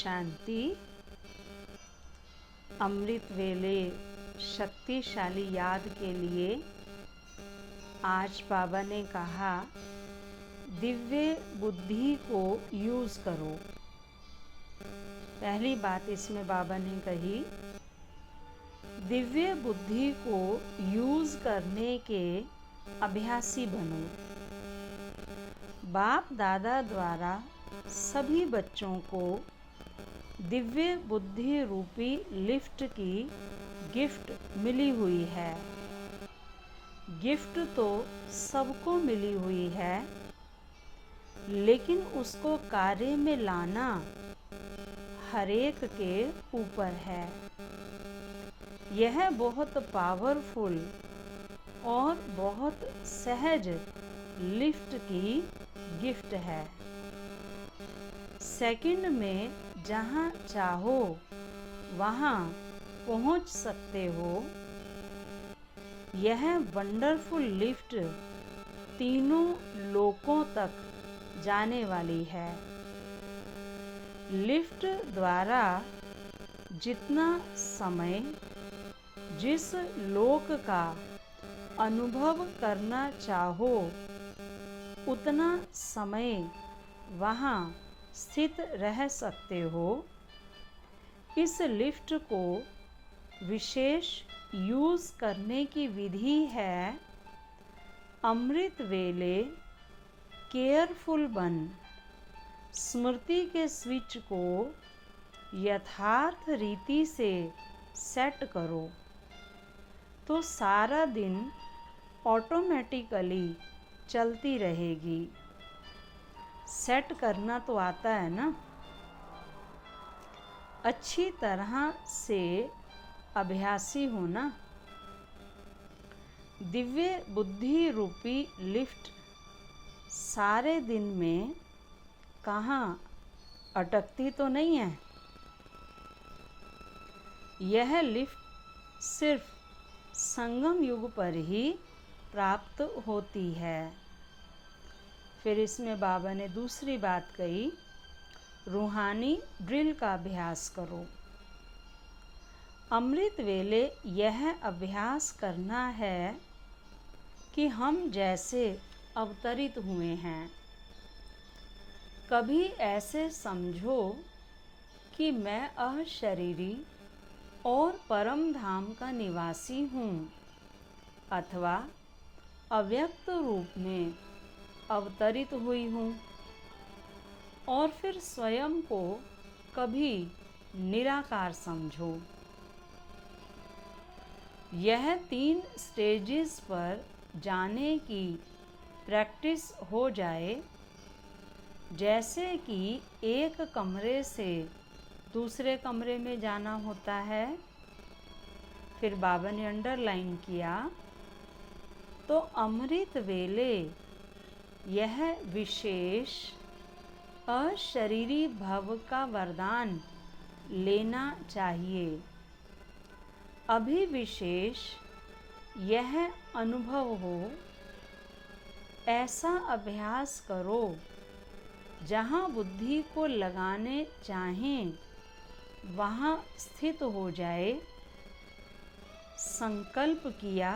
शांति। अमृत वेले शक्तिशाली याद के लिए आज बाबा ने कहा, दिव्य बुद्धि को यूज़ करो। पहली बात इसमें बाबा ने कही, दिव्य बुद्धि को यूज़ करने के अभ्यासी बनो। बाप दादा द्वारा सभी बच्चों को दिव्य बुद्धि रूपी लिफ्ट की गिफ्ट मिली हुई है। गिफ्ट तो सबको मिली हुई है, लेकिन उसको कार्य में लाना हरेक के ऊपर है। यह बहुत पावरफुल और बहुत सहज लिफ्ट की गिफ्ट है। सेकंड में जहाँ चाहो वहाँ पहुँच सकते हो। यह वंडरफुल लिफ्ट तीनों लोकों तक जाने वाली है। लिफ्ट द्वारा जितना समय जिस लोक का अनुभव करना चाहो उतना समय वहाँ स्थित रह सकते हो। इस लिफ्ट को विशेष यूज़ करने की विधि है, अमृत वेले केयरफुल बन स्मृति के स्विच को यथार्थ रीति से सेट करो, तो सारा दिन ऑटोमेटिकली चलती रहेगी। सेट करना तो आता है ना। अच्छी तरह से अभ्यासी हो ना। दिव्य बुद्धि रूपी लिफ्ट सारे दिन में कहाँ अटकती तो नहीं है। यह लिफ्ट सिर्फ संगम युग पर ही प्राप्त होती है। फिर इसमें बाबा ने दूसरी बात कही, रूहानी ड्रिल का अभ्यास करो। अमृत वेले यह अभ्यास करना है कि हम जैसे अवतरित हुए हैं। कभी ऐसे समझो कि मैं अशरीरी और परम धाम का निवासी हूँ, अथवा अव्यक्त रूप में अवतरित हुई हूँ। और फिर स्वयं को कभी निराकार समझो। यह 3 स्टेजेस पर जाने की प्रैक्टिस हो जाए। जैसे कि एक कमरे से दूसरे कमरे में जाना होता है। फिर बाबा ने अंडरलाइन किया, तो अमृत वेले यह विशेष अशरीरी भव का वरदान लेना चाहिए। अभी विशेष यह अनुभव हो, ऐसा अभ्यास करो जहाँ बुद्धि को लगाने चाहें वहाँ स्थित हो जाए। संकल्प किया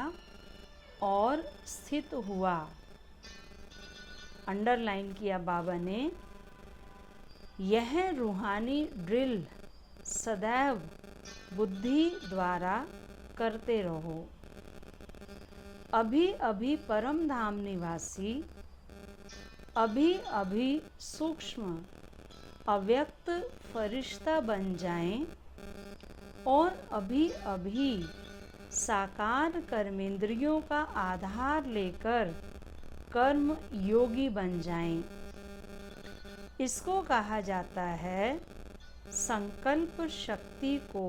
और स्थित हुआ। अंडरलाइन किया बाबा ने, यह रूहानी ड्रिल सदैव बुद्धि द्वारा करते रहो। अभी अभी परम धाम निवासी, अभी अभी सूक्ष्म अव्यक्त फरिश्ता बन जाएं और अभी अभी साकार कर्मेंद्रियों का आधार लेकर कर्म योगी बन जाएं। इसको कहा जाता है संकल्प शक्ति को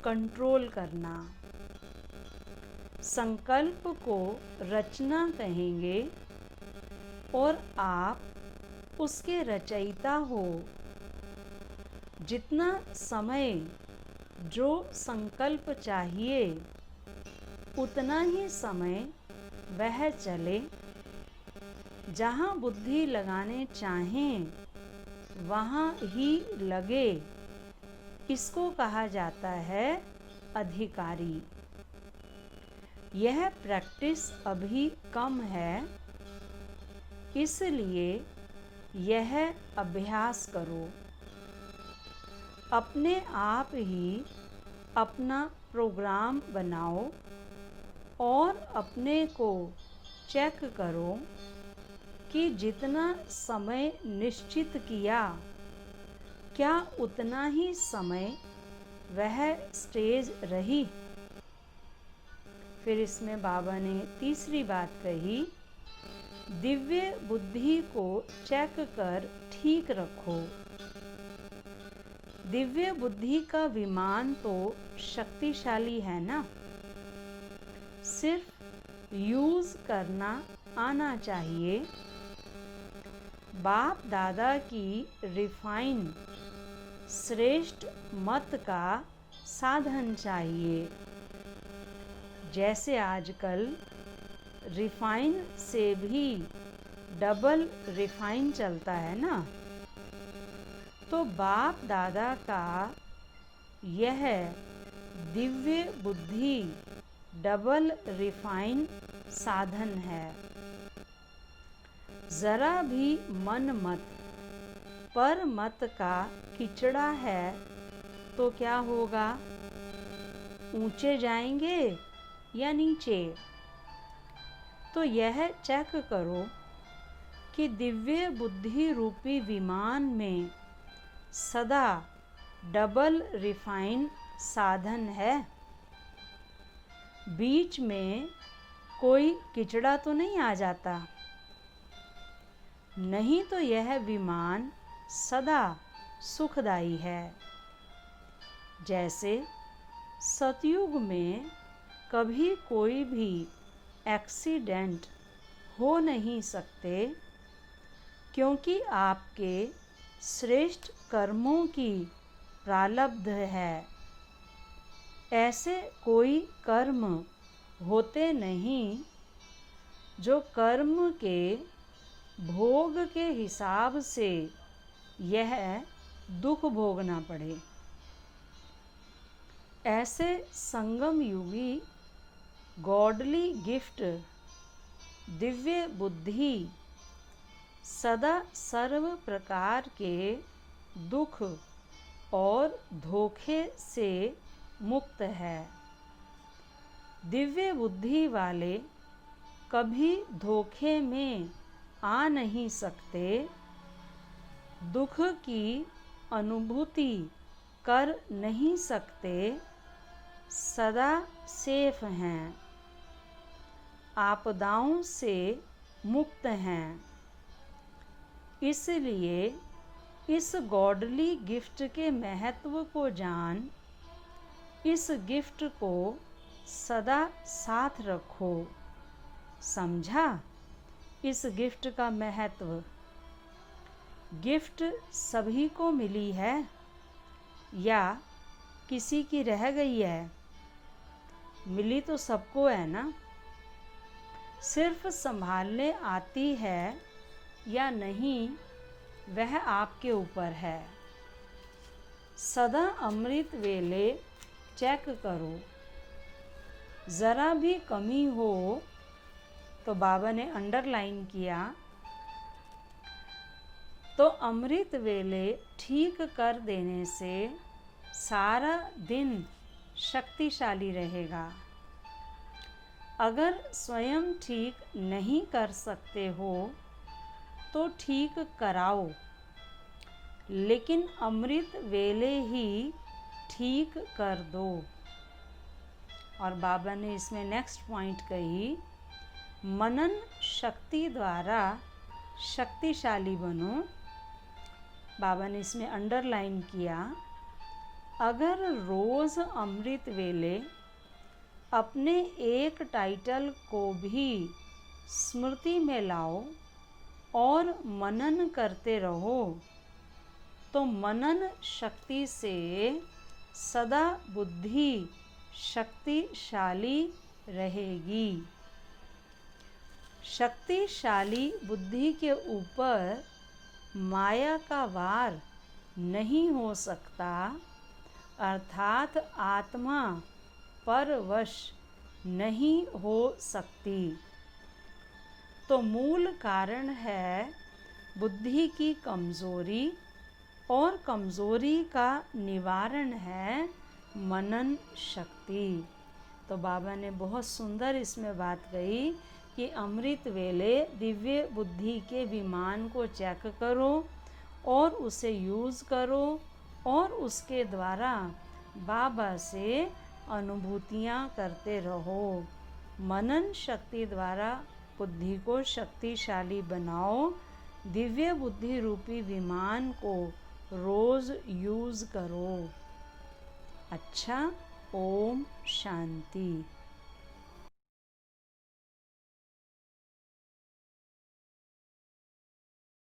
कंट्रोल करना। संकल्प को रचना कहेंगे और आप उसके रचयिता हो। जितना समय जो संकल्प चाहिए उतना ही समय वह चले। जहाँ बुद्धि लगाने चाहें वहाँ ही लगे, इसको कहा जाता है अधिकारी। यह प्रैक्टिस अभी कम है, इसलिए यह अभ्यास करो। अपने आप ही अपना प्रोग्राम बनाओ और अपने को चेक करो कि जितना समय निश्चित किया, क्या उतना ही समय वह स्टेज रही। फिर इसमें बाबा ने तीसरी बात कही, दिव्य बुद्धि को चेक कर ठीक रखो। दिव्य बुद्धि का विमान तो शक्तिशाली है ना, सिर्फ यूज करना आना चाहिए। बाप दादा की रिफाइन श्रेष्ठ मत का साधन चाहिए। जैसे आजकल रिफाइन से भी डबल रिफाइन चलता है ना, तो बाप दादा का यह दिव्य बुद्धि डबल रिफाइन साधन है। जरा भी मन मत पर मत का किचड़ा है तो क्या होगा, ऊंचे जाएंगे या नीचे। तो यह चेक करो कि दिव्य बुद्धि रूपी विमान में सदा डबल रिफाइन साधन है। बीच में कोई किचड़ा तो नहीं आ जाता, नहीं तो यह विमान सदा सुखदाई है। जैसे सतयुग में कभी कोई भी एक्सीडेंट हो नहीं सकते, क्योंकि आपके श्रेष्ठ कर्मों की प्रारब्ध है। ऐसे कोई कर्म होते नहीं जो कर्म के भोग के हिसाब से यह दुख भोगना पड़े। ऐसे संगम युगी गॉडली गिफ्ट दिव्य बुद्धि सदा सर्व प्रकार के दुख और धोखे से मुक्त है। दिव्य बुद्धि वाले कभी धोखे में आ नहीं सकते, दुख की अनुभूति कर नहीं सकते, सदा सेफ हैं, आपदाओं से मुक्त हैं। इसलिए इस गॉडली गिफ्ट के महत्व को जान, इस गिफ्ट को सदा साथ रखो। समझा इस गिफ्ट का महत्व? गिफ्ट सभी को मिली है या किसी की रह गई है? मिली तो सबको है ना, सिर्फ संभालने आती है या नहीं वह आपके ऊपर है। सदा अमृत वेले चेक करो, ज़रा भी कमी हो तो बाबा ने अंडरलाइन किया, तो अमृत वेले ठीक कर देने से सारा दिन शक्तिशाली रहेगा। अगर स्वयं ठीक नहीं कर सकते हो तो ठीक कराओ, लेकिन अमृत वेले ही ठीक कर दो। और बाबा ने इसमें नेक्स्ट पॉइंट कही, मनन शक्ति द्वारा शक्तिशाली बनो। बाबा ने इसमें अंडरलाइन किया, अगर रोज़ अमृत वेले अपने एक टाइटल को भी स्मृति में लाओ और मनन करते रहो, तो मनन शक्ति से सदा बुद्धि शक्तिशाली रहेगी। शक्तिशाली बुद्धि के ऊपर माया का वार नहीं हो सकता, अर्थात आत्मा परवश नहीं हो सकती। तो मूल कारण है बुद्धि की कमज़ोरी, और कमज़ोरी का निवारण है मनन शक्ति। तो बाबा ने बहुत सुंदर इसमें बात कही कि अमृत वेले दिव्य बुद्धि के विमान को चेक करो और उसे यूज़ करो, और उसके द्वारा बाबा से अनुभूतियाँ करते रहो। मनन शक्ति द्वारा बुद्धि को शक्तिशाली बनाओ। दिव्य बुद्धि रूपी विमान को रोज़ यूज़ करो। अच्छा, ओम शांति।